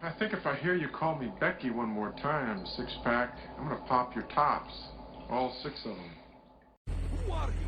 I think if I hear you call me Becky one more time, six-pack, I'm gonna pop your tops. All six of them. Who are you?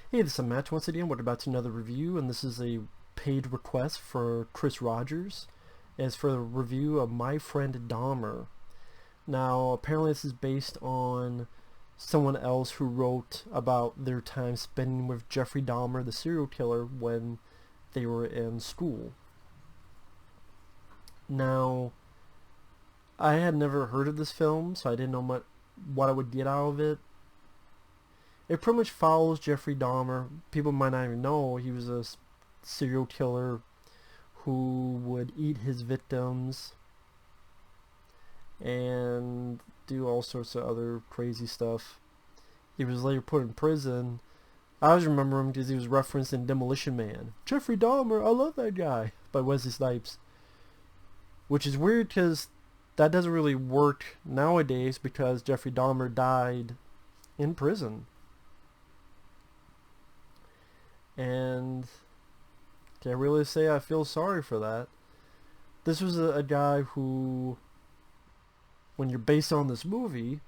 Hey, this is Matt once again. We're about to another review, and this is a paid request for Chris Rogers. It's for the review of My Friend Dahmer. Now, apparently this is based on someone else who wrote about their time spending with Jeffrey Dahmer, the serial killer, when they were in school. Now, I had never heard of this film, so I didn't know what I would get out of it. It pretty much follows Jeffrey Dahmer. People might not even know he was a serial killer who would eat his victims and do all sorts of other crazy stuff. He was later put in prison. I always remember him because he was referenced in Demolition Man. Jeffrey Dahmer, I love that guy, by Wesley Snipes. Which is weird because that doesn't really work nowadays because Jeffrey Dahmer died in prison. And can I really say I feel sorry for that? This was a guy who, when you're based on this movie,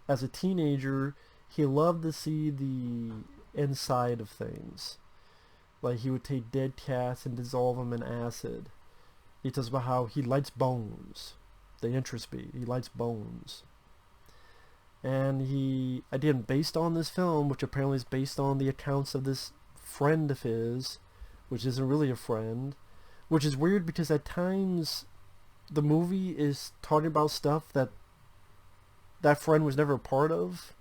as a teenager, he loved to see the inside of things. Like he would take dead cats and dissolve them in acid. He talks about how he likes bones. They interest me. He likes bones. And again, based on this film, which apparently is based on the accounts of this friend of his, which isn't really a friend, which is weird because at times the movie is talking about stuff that friend was never a part of.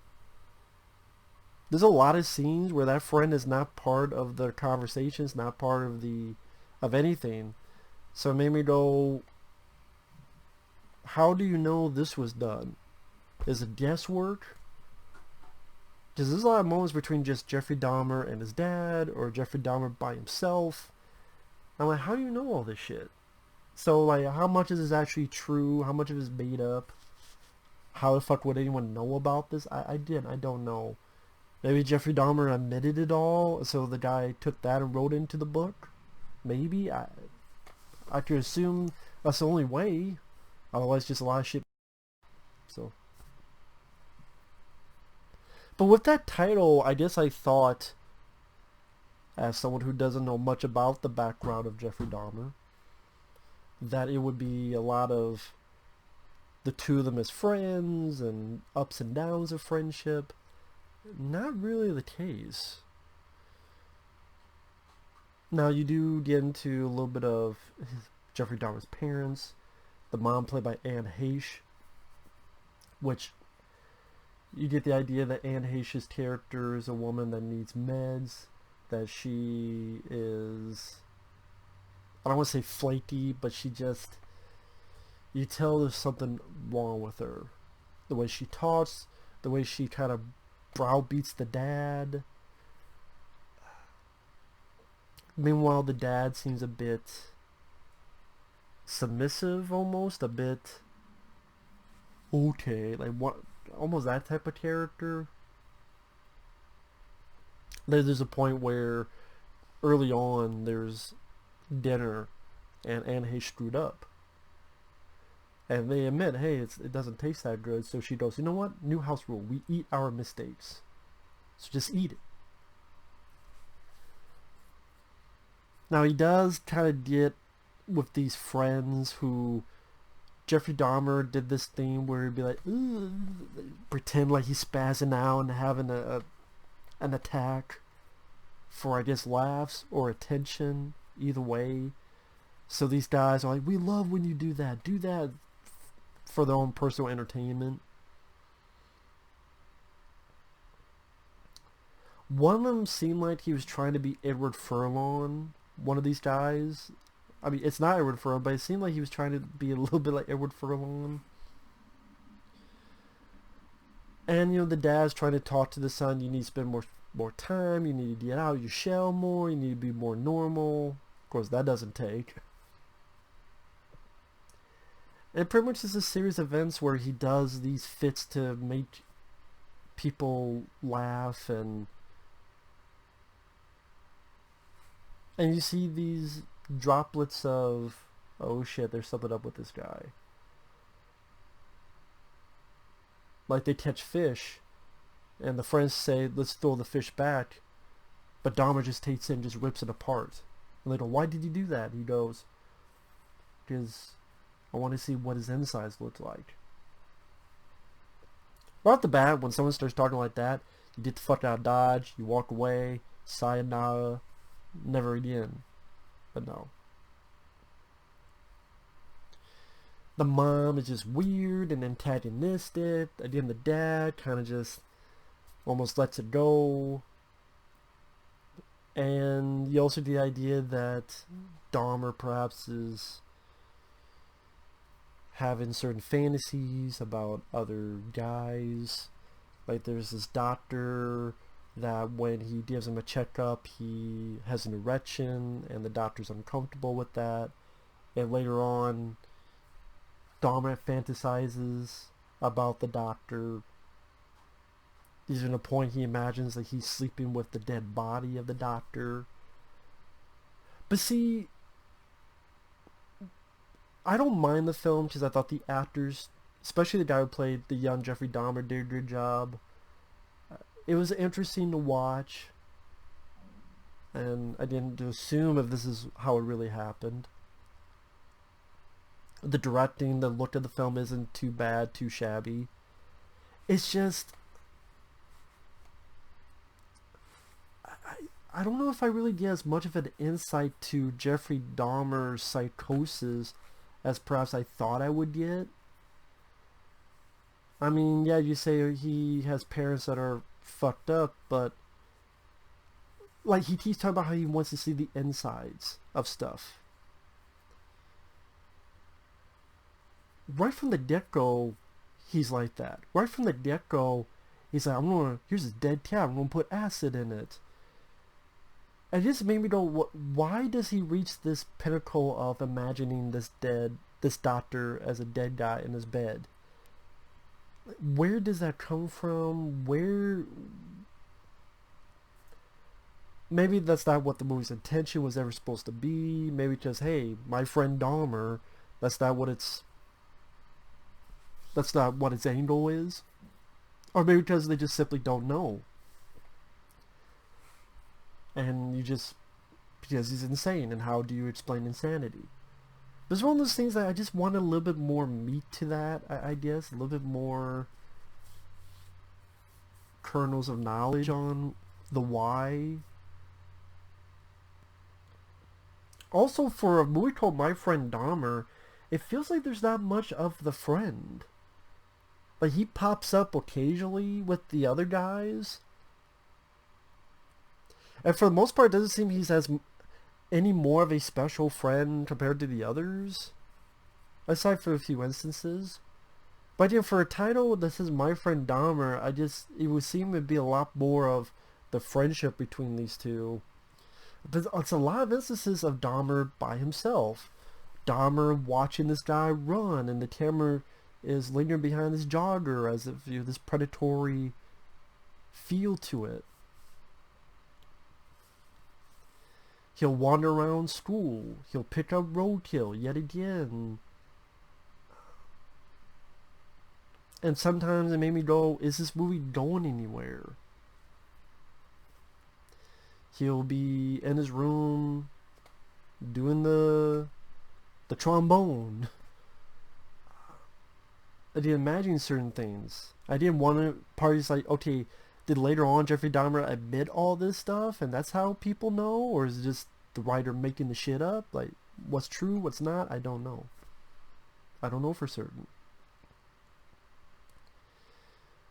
There's a lot of scenes where that friend is not part of the conversations, not part of anything. So it made me go, how do you know this was done? Is it guesswork? Because there's a lot of moments between just Jeffrey Dahmer and his dad, or Jeffrey Dahmer by himself. I'm like, how do you know all this shit? So, like, how much is this actually true? How much of it is made up? How the fuck would anyone know about this? I don't know. Maybe Jeffrey Dahmer admitted it all, so the guy took that and wrote it into the book? Maybe? I could assume that's the only way. Otherwise, just a lot of shit. So. But with that title, I guess I thought, as someone who doesn't know much about the background of Jeffrey Dahmer, that it would be a lot of the two of them as friends and ups and downs of friendship. Not really the case. Now you do get into a little bit of Jeffrey Dahmer's parents, the mom played by Anne Heche, which you get the idea that Anne Heche's character is a woman that needs meds, that she is, I don't want to say flaky, but she just, you tell there's something wrong with her. The way she talks, the way she kind of browbeats the dad. Meanwhile, the dad seems a bit submissive almost, a bit okay, like what, almost that type of character. There's a point where early on there's dinner and Anne Heche screwed up. And they admit, hey, it doesn't taste that good. So she goes, you know what? New house rule. We eat our mistakes. So just eat it. Now he does kind of get with these friends who... Jeffrey Dahmer did this thing where he'd be like, ugh, pretend like he's spazzing out and having an attack for, I guess, laughs or attention. Either way. So these guys are like, we love when you do that. Do that for their own personal entertainment. One of them seemed like he was trying to be Edward Furlong, one of these guys. I mean, it's not Edward Furlong, but it seemed like he was trying to be a little bit like Edward Furlong. And, you know, the dad's trying to talk to the son, you need to spend more time, you need to get out of your shell more, you need to be more normal. Of course, that doesn't take. And pretty much is a series of events where he does these fits to make people laugh, and you see these droplets of, oh shit, there's something up with this guy. Like they catch fish, and the friends say, let's throw the fish back, but Dahmer just takes it and just rips it apart. And they go, why did you do that? He goes, because I want to see what his insides look like. Right off the bat, when someone starts talking like that, you get the fuck out of Dodge, you walk away, sayonara, never again. But no. The mom is just weird and antagonistic. Again, the dad kind of just almost lets it go. And you also get the idea that Dahmer perhaps is having certain fantasies about other guys. Like there's this doctor that when he gives him a checkup, he has an erection, and the doctor's uncomfortable with that. And later on, Dahmer fantasizes about the doctor. Even a point he imagines that he's sleeping with the dead body of the doctor. But see, I don't mind the film because I thought the actors, especially the guy who played the young Jeffrey Dahmer, did a good job. It was interesting to watch, and I didn't assume if this is how it really happened. The directing, the look of the film isn't too bad, too shabby. It's just, I don't know if I really get as much of an insight to Jeffrey Dahmer's psychosis as perhaps I thought I would get. I mean, yeah, you say he has parents that are fucked up, but like he keeps talking about how he wants to see the insides of stuff. Right from the get-go, he's like that. Right from the get-go, he's like, here's this dead cat, I'm gonna put acid in it. And it just made me go, why does he reach this pinnacle of imagining this doctor as a dead guy in his bed? Where does that come from? Maybe that's not what the movie's intention was ever supposed to be. Maybe just, hey, my friend Dahmer, that's not what its angle is. Or maybe because they just simply don't know. And because he's insane, and how do you explain insanity? But it's one of those things that I just wanted a little bit more meat to that, I guess. A little bit more kernels of knowledge on the why. Also, for a movie called My Friend Dahmer, it feels like there's not much of the friend. Like, he pops up occasionally with the other guys. And for the most part, it doesn't seem he has any more of a special friend compared to the others. Aside from a few instances. But yeah, for a title that says My Friend Dahmer, it would seem to be a lot more of the friendship between these two. But it's a lot of instances of Dahmer by himself. Dahmer watching this guy run, and the camera is lingering behind this jogger as if this predatory feel to it. He'll wander around school. He'll pick up roadkill yet again. And sometimes it made me go, is this movie going anywhere? He'll be in his room doing the trombone. I didn't imagine certain things. I didn't want to parties like, okay, did later on Jeffrey Dahmer admit all this stuff and that's how people know? Or is it just the writer making the shit up? Like, what's true, what's not? I don't know. I don't know for certain.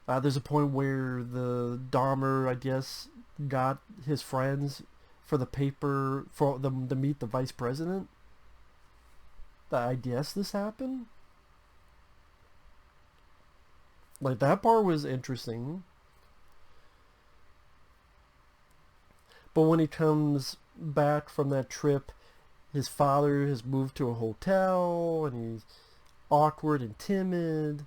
There's a point where the Dahmer, I guess, got his friends for the paper for them to meet the vice president. I guess this happened. Like, that part was interesting. But when he comes back from that trip, his father has moved to a hotel and he's awkward and timid.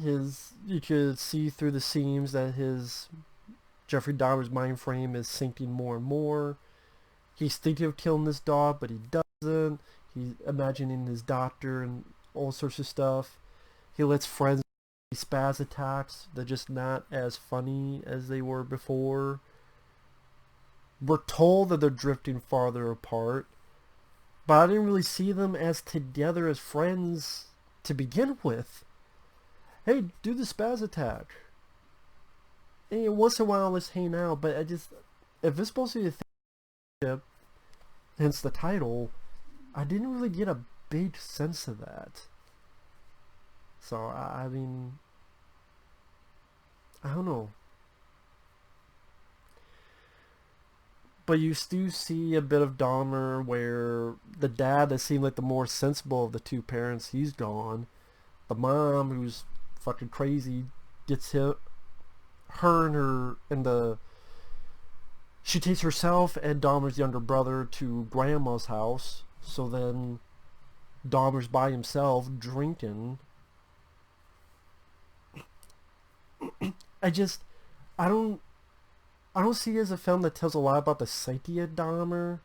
You could see through the seams that Jeffrey Dahmer's mind frame is sinking more and more. He's thinking of killing this dog, but he doesn't. He's imagining his doctor and all sorts of stuff. He lets friends spaz attacks. They're just not as funny as they were before. We're told that they're drifting farther apart, but I didn't really see them as together as friends to begin with. Hey, do the spaz attack. And once in a while, let's hang out. But if it's supposed to be a thing, hence the title, I didn't really get a big sense of that. So, I mean, I don't know. But you do see a bit of Dahmer where the dad that seemed like the more sensible of the two parents, he's gone. The mom, who's fucking crazy, gets hit. She takes herself and Dahmer's younger brother to grandma's house. So then Dahmer's by himself drinking. I don't see it as a film that tells a lot about the psyche of Dahmer.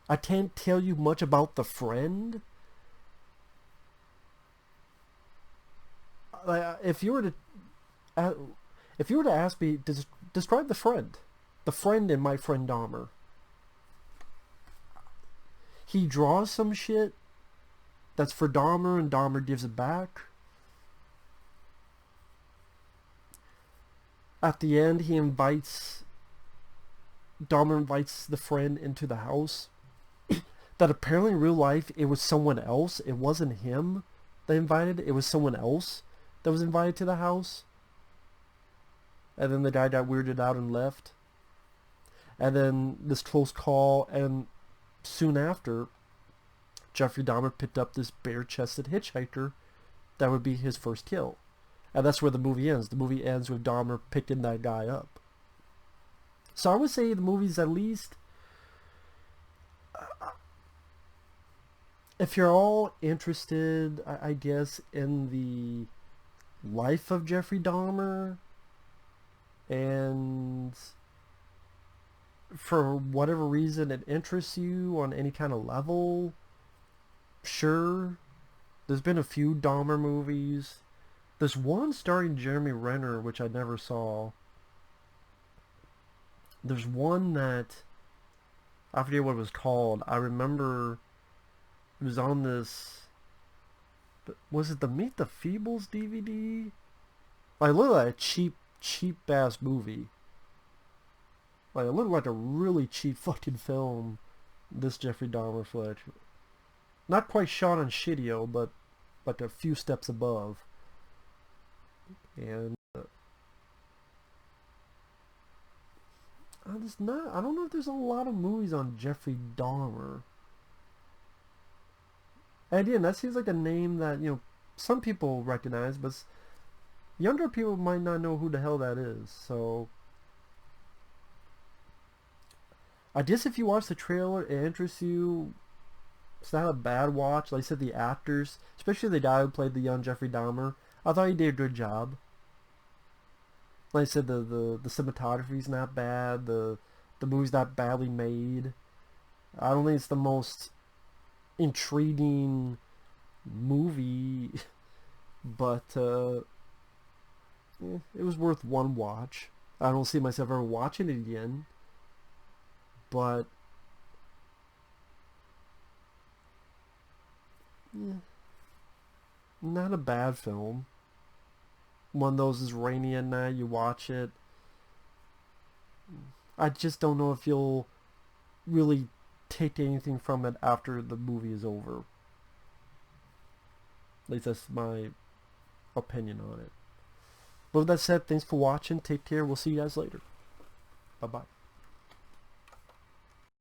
I can't tell you much about the friend. If you were to ask me, describe the friend in My Friend Dahmer. He draws some shit that's for Dahmer, and Dahmer gives it back. At the end, Dahmer invites the friend into the house. That apparently in real life, it was someone else. It wasn't him that invited. It was someone else that was invited to the house. And then the guy got weirded out and left. And then this close call, and soon after, Jeffrey Dahmer picked up this bare-chested hitchhiker that would be his first kill. And that's where the movie ends. The movie ends with Dahmer picking that guy up. So I would say the movie's at least... if you're all interested, I guess, in the life of Jeffrey Dahmer, and for whatever reason it interests you on any kind of level, sure. There's been a few Dahmer movies. There's one starring Jeremy Renner, which I never saw. There's one that, I forget what it was called. I remember it was on this, was it the Meet the Feebles DVD? Like, it looked like a cheap ass movie. Like, it looked like a really cheap fucking film, this Jeffrey Dahmer flick. Not quite shot on shitio, but like a few steps above. And I don't know if there's a lot of movies on Jeffrey Dahmer. And again, that seems like a name that, some people recognize, but younger people might not know who the hell that is. So I guess if you watch the trailer, it interests you, It's not a bad watch. Like I said, the actors, especially the guy who played the young Jeffrey Dahmer, I thought he did a good job. Like I said, the cinematography's not bad. The movie's not badly made. I don't think it's the most intriguing movie, but it was worth one watch. I don't see myself ever watching it again, but not a bad film. One of those is rainy at night, you watch it. I just don't know if you'll really take anything from it after the movie is over. At least that's my opinion on it. But with that said, thanks for watching. Take care. We'll see you guys later. Bye-bye.